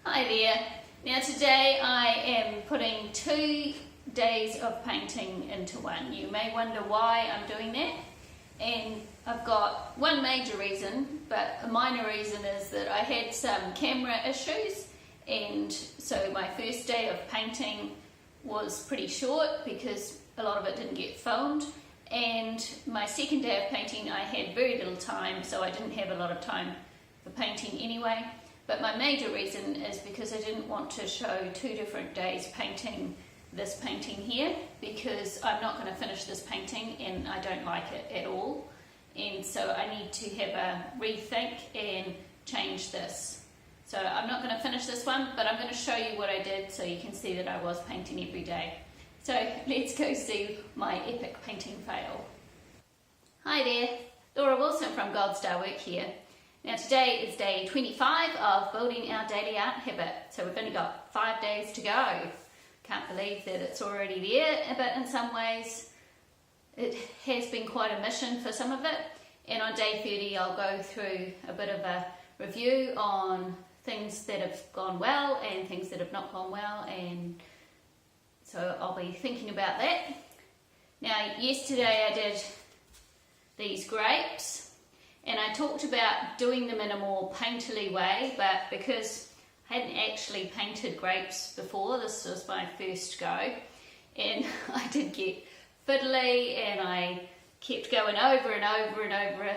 Hi there. Now today I am putting 2 days of painting into one. You may wonder why I'm doing that, and I've got one major reason, but a minor reason is that I had some camera issues, and so my first day of painting was pretty short because a lot of it didn't get filmed, and my second day of painting I had very little time, so I didn't have a lot of time for painting anyway. But my major reason is because I didn't want to show 2 different days painting this painting here, because I'm not going to finish this painting and I don't like it at all, and so I need to have a rethink and change this. So I'm not going to finish this one, but I'm going to show you what I did so you can see that I was painting every day. So let's go see my epic painting fail. Hi there, Laura Wilson from Goldstar Work here. Now today is day 25 of building our daily art habit, so we've only got 5 days to go. Can't believe that it's already there, but in some ways it has been quite a mission for some of it. And on day 30 I'll go through a bit of a review on things that have gone well and things that have not gone well, and so I'll be thinking about that. Now yesterday I did these grapes, and I talked about doing them in a more painterly way, but because I hadn't actually painted grapes before, this was my first go, and I did get fiddly and I kept going over and over and over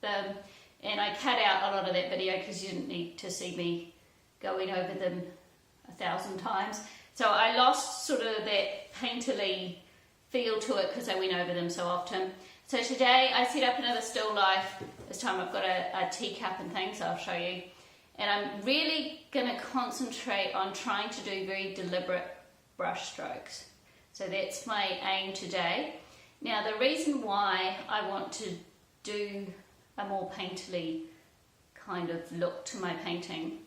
them, and I cut out a lot of that video because you didn't need to see me going over them 1,000 times. So I lost sort of that painterly feel to it because I went over them so often. So today I set up another still life. This time I've got a teacup and things, I'll show you. And I'm really going to concentrate on trying to do very deliberate brush strokes. So that's my aim today. Now the reason why I want to do a more painterly kind of look to my painting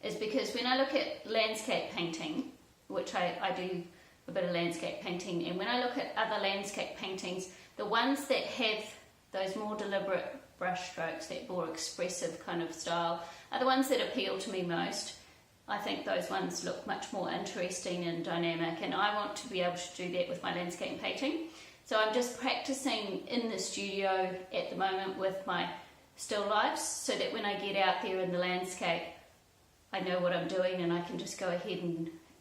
is because when I look at landscape painting, which I do a bit of landscape painting, and when I look at other landscape paintings, the ones that have those more deliberate brush strokes, that more expressive kind of style, are the ones that appeal to me most. I think those ones look much more interesting and dynamic, and I want to be able to do that with my landscape painting. So I'm just practicing in the studio at the moment with my still lifes, so that when I get out there in the landscape, I know what I'm doing and I can just go ahead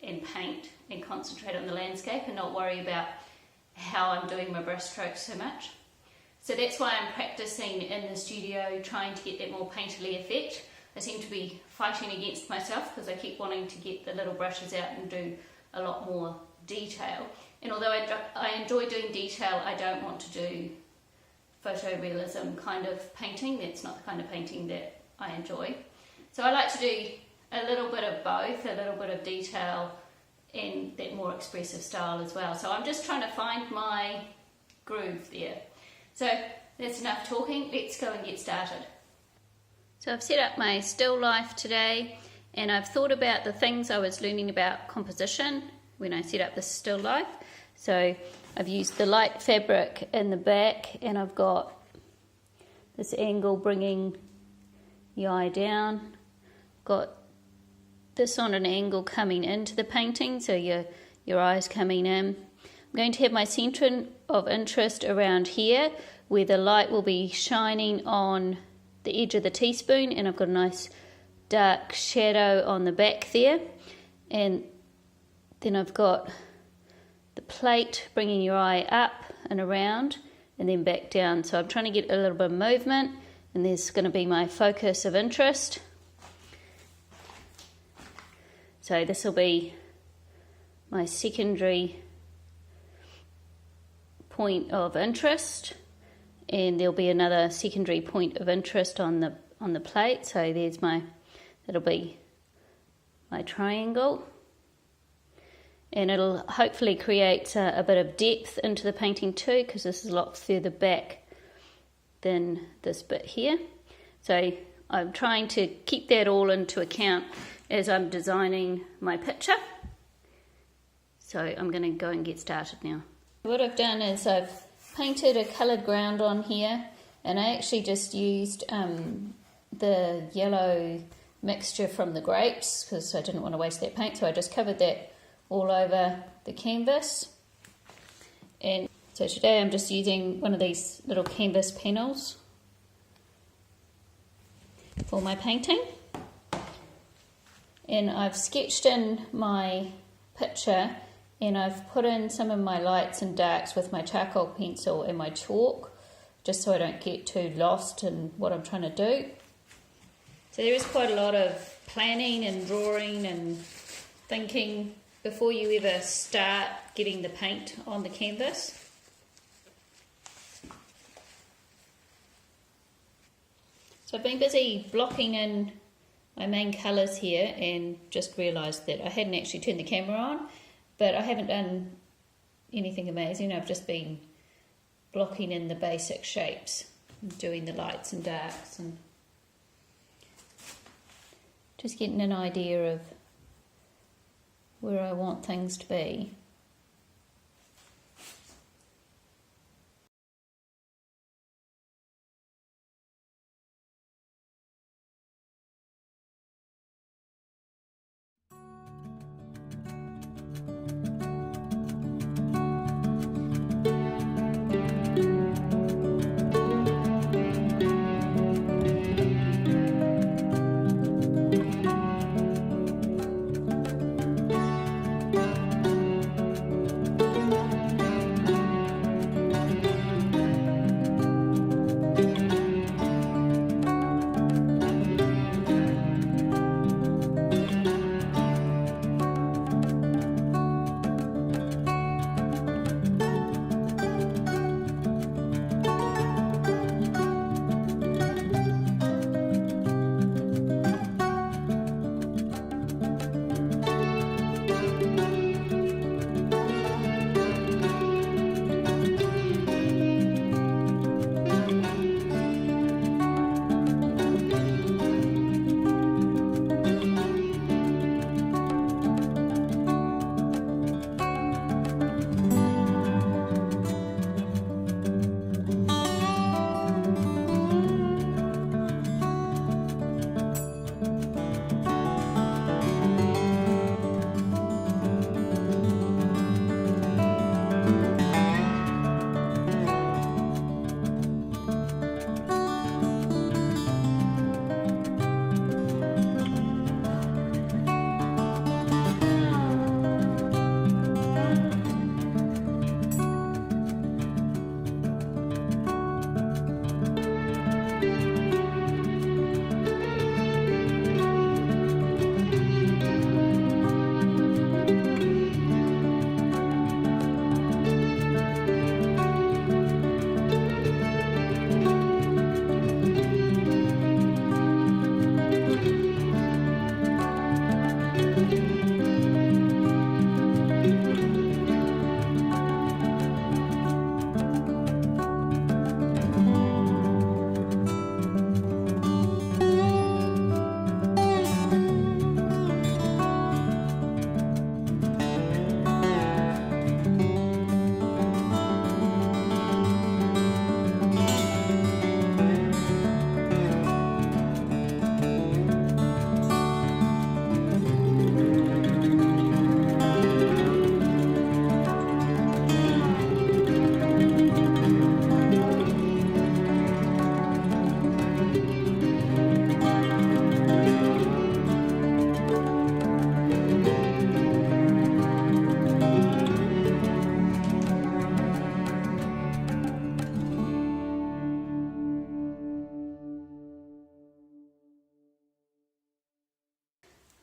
and paint and concentrate on the landscape and not worry about how I'm doing my brush strokes so much. So that's why I'm practicing in the studio, trying to get that more painterly effect. I seem to be fighting against myself because I keep wanting to get the little brushes out and do a lot more detail. And although I enjoy doing detail, I don't want to do photorealism kind of painting. That's not the kind of painting that I enjoy. So I like to do a little bit of both, a little bit of detail and that more expressive style as well. So I'm just trying to find my groove there. So that's enough talking, let's go and get started. So I've set up my still life today, and I've thought about the things I was learning about composition when I set up this still life. So I've used the light fabric in the back, and I've got this angle bringing the eye down. Got this on an angle coming into the painting, so your eyes coming in. I'm going to have my centre of interest around here, where the light will be shining on the edge of the teaspoon, and I've got a nice dark shadow on the back there. And then I've got the plate bringing your eye up and around and then back down. So I'm trying to get a little bit of movement, and there's going to be my focus of interest. So this will be my secondary point of interest, and there'll be another secondary point of interest on the plate. So there's that'll be my triangle, and it'll hopefully create a bit of depth into the painting too, because this is a lot further back than this bit here. So I'm trying to keep that all into account as I'm designing my picture. So I'm going to go and get started now. What I've done is I've painted a coloured ground on here, and I actually just used the yellow mixture from the grapes because I didn't want to waste that paint, so I just covered that all over the canvas. And so today I'm just using one of these little canvas panels for my painting. And I've sketched in my picture and I've put in some of my lights and darks with my charcoal pencil and my chalk, just so I don't get too lost in what I'm trying to do. So there is quite a lot of planning and drawing and thinking before you ever start getting the paint on the canvas. So I've been busy blocking in my main colours here and just realised that I hadn't actually turned the camera on, but I haven't done anything amazing. I've just been blocking in the basic shapes, doing the lights and darks and just getting an idea of where I want things to be.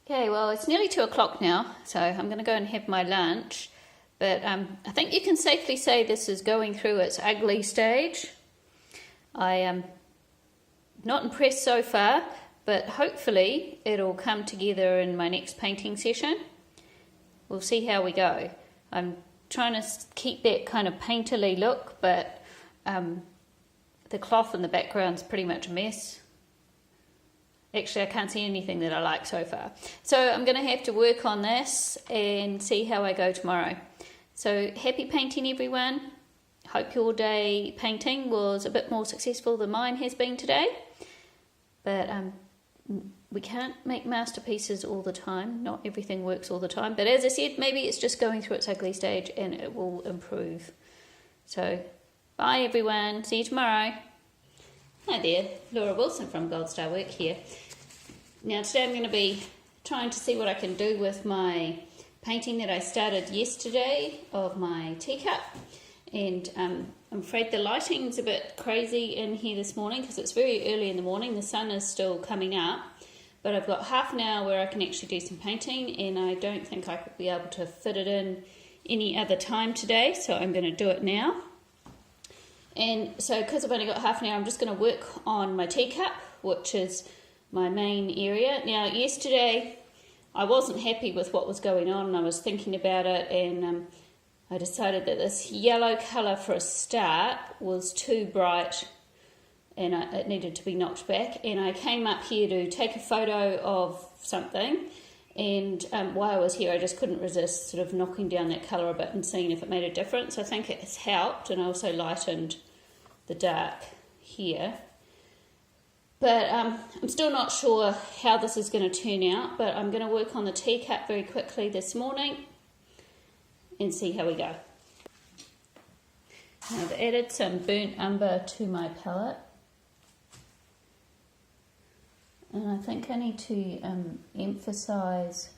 Okay, well, it's nearly 2 o'clock now, so I'm going to go and have my lunch. But I think you can safely say this is going through its ugly stage. I am not impressed so far, but hopefully it'll come together in my next painting session. We'll see how we go. I'm trying to keep that kind of painterly look, but the cloth in the background's pretty much a mess. Actually, I can't see anything that I like so far. So I'm going to have to work on this and see how I go tomorrow. So happy painting, everyone. Hope your day painting was a bit more successful than mine has been today. But we can't make masterpieces all the time. Not everything works all the time. But as I said, maybe it's just going through its ugly stage and it will improve. So, bye everyone. See you tomorrow. Hi there, Laura Wilson from Gold Star Work here. Now today I'm going to be trying to see what I can do with my painting that I started yesterday of my teacup. And I'm afraid the lighting's a bit crazy in here this morning because it's very early in the morning. The sun is still coming up. But I've got half an hour where I can actually do some painting, and I don't think I could be able to fit it in any other time today, so I'm going to do it now. And so because I've only got half an hour, I'm just going to work on my teacup, which is my main area. Now yesterday I wasn't happy with what was going on, and I was thinking about it, and I decided that this yellow colour for a start was too bright and it needed to be knocked back, and I came up here to take a photo of something, and while I was here I just couldn't resist sort of knocking down that colour a bit and seeing if it made a difference. I think it has helped, and I also lightened the dark here, but I'm still not sure how this is going to turn out, but I'm going to work on the teacup very quickly this morning and see how we go. I've added some burnt umber to my palette. And I think I need to emphasise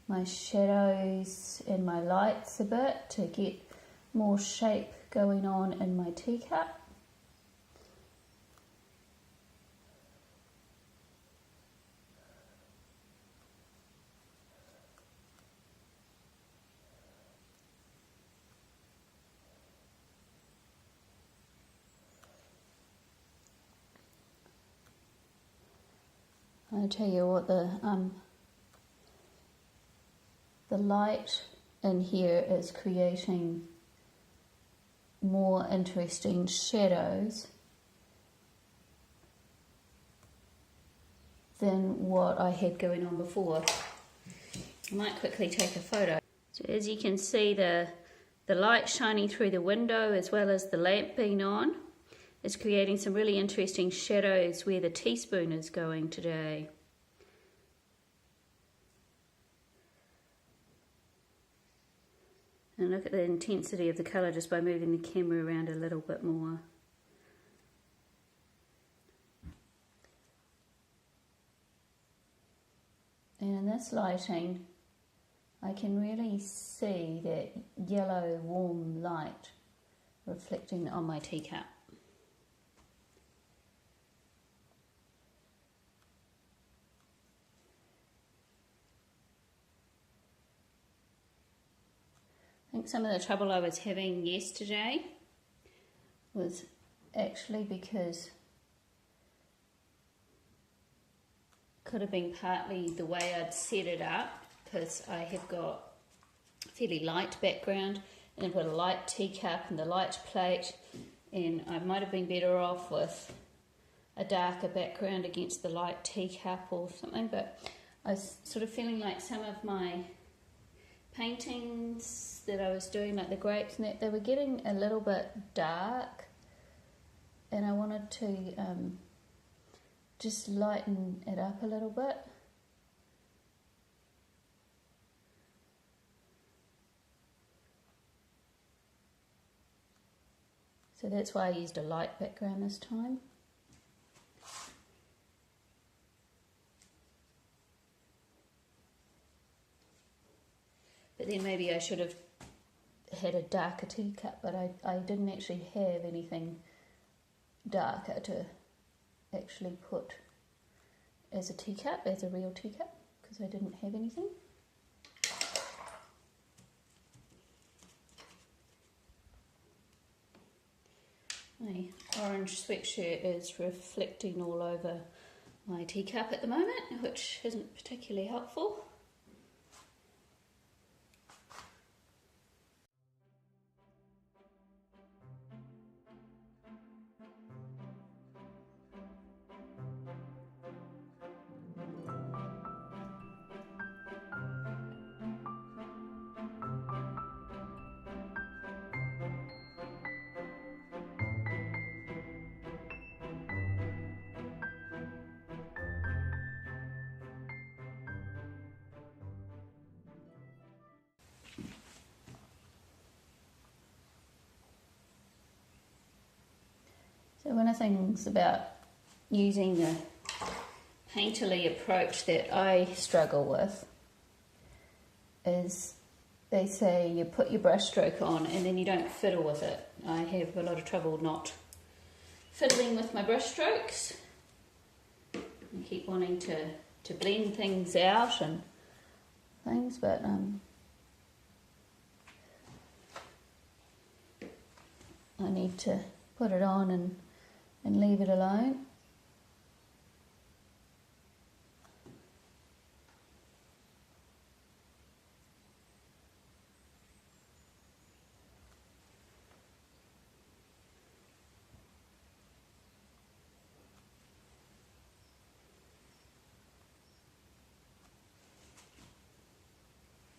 my shadows and my lights a bit to get more shape going on in my teacup. I'll tell you what, the light in here is creating more interesting shadows than what I had going on before. I might quickly take a photo. So as you can see, the light shining through the window as well as the lamp being on is creating some really interesting shadows where the teaspoon is going today. And look at the intensity of the colour just by moving the camera around a little bit more. And in this lighting, I can really see that yellow warm light reflecting on my teacup. I think some of the trouble I was having yesterday was actually because could have been partly the way I'd set it up, because I have got a fairly light background and I've got a light teacup and the light plate, and I might have been better off with a darker background against the light teacup or something. But I was sort of feeling like some of my paintings that I was doing, like the grapes and that, they were getting a little bit dark, and I wanted to just lighten it up a little bit. So that's why I used a light background this time. But then maybe I should have had a darker teacup, but I didn't actually have anything darker to actually put as a teacup, as a real teacup, because I didn't have anything. My orange sweatshirt is reflecting all over my teacup at the moment, which isn't particularly helpful. So one of the things about using the painterly approach that I struggle with is they say you put your brush stroke on and then you don't fiddle with it. I have a lot of trouble not fiddling with my brush strokes. I keep wanting to blend things out and things, but I need to put it on and leave it alone.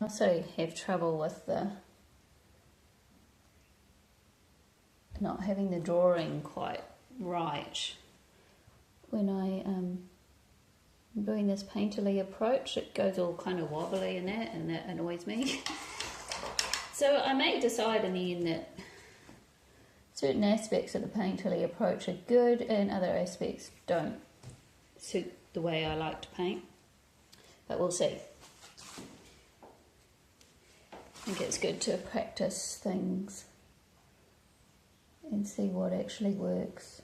I also have trouble with the not having the drawing quite right. When I'm doing this painterly approach, it goes all kind of wobbly and that annoys me. So I may decide in the end that certain aspects of the painterly approach are good and other aspects don't suit the way I like to paint. But we'll see. I think it's good to practice things and see what actually works.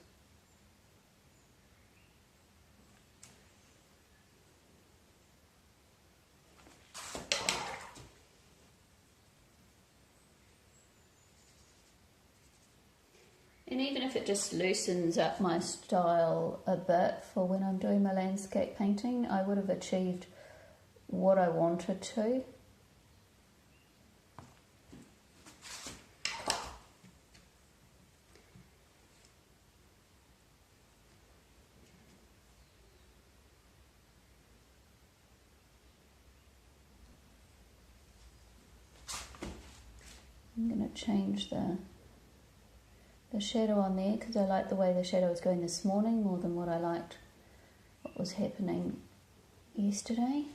And even if it just loosens up my style a bit for when I'm doing my landscape painting, I would have achieved what I wanted to. I'm going to change the shadow on there because I like the way the shadow was going this morning more than what I liked what was happening yesterday.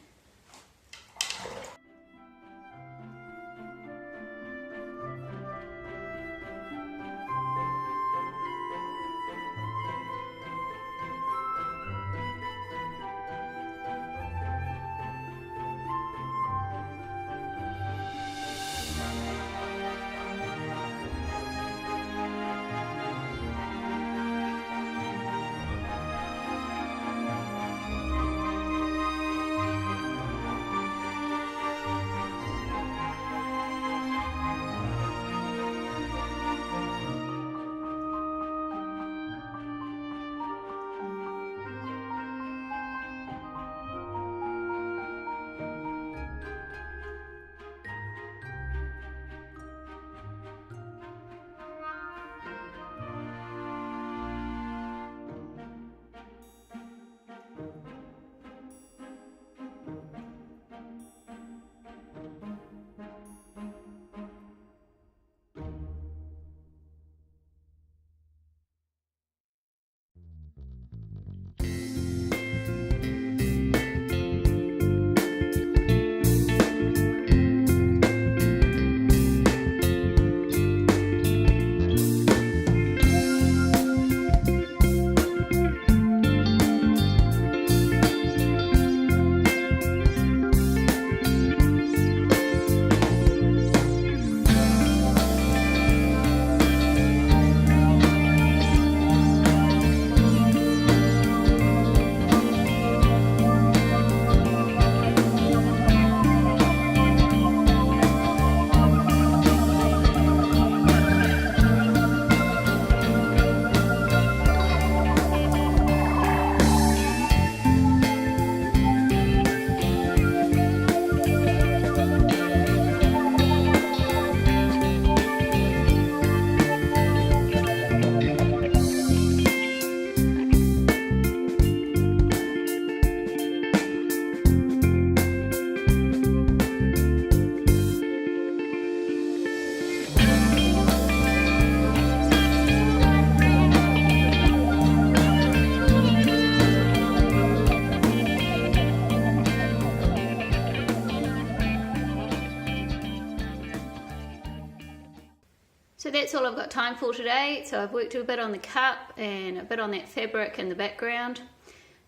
So that's all I've got time for today. So I've worked a bit on the cup and a bit on that fabric in the background.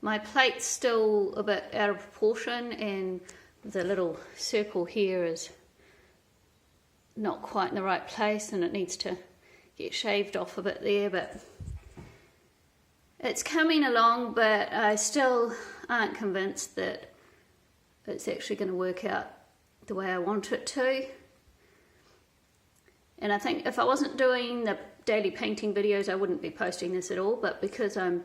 My plate's still a bit out of proportion and the little circle here is not quite in the right place and it needs to get shaved off a bit there, but it's coming along, but I still aren't convinced that it's actually going to work out the way I want it to. And I think if I wasn't doing the daily painting videos, I wouldn't be posting this at all, but because I'm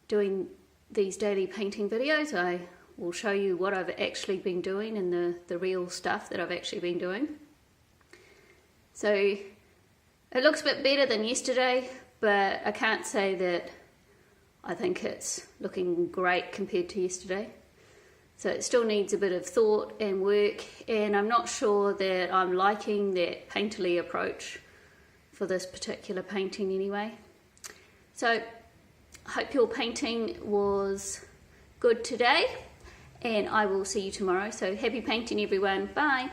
doing these daily painting videos, I will show you what I've actually been doing and the real stuff that I've actually been doing. So it looks a bit better than yesterday, but I can't say that I think it's looking great compared to yesterday. So it still needs a bit of thought and work, and I'm not sure that I'm liking that painterly approach for this particular painting anyway. So I hope your painting was good today, and I will see you tomorrow. So happy painting everyone, bye!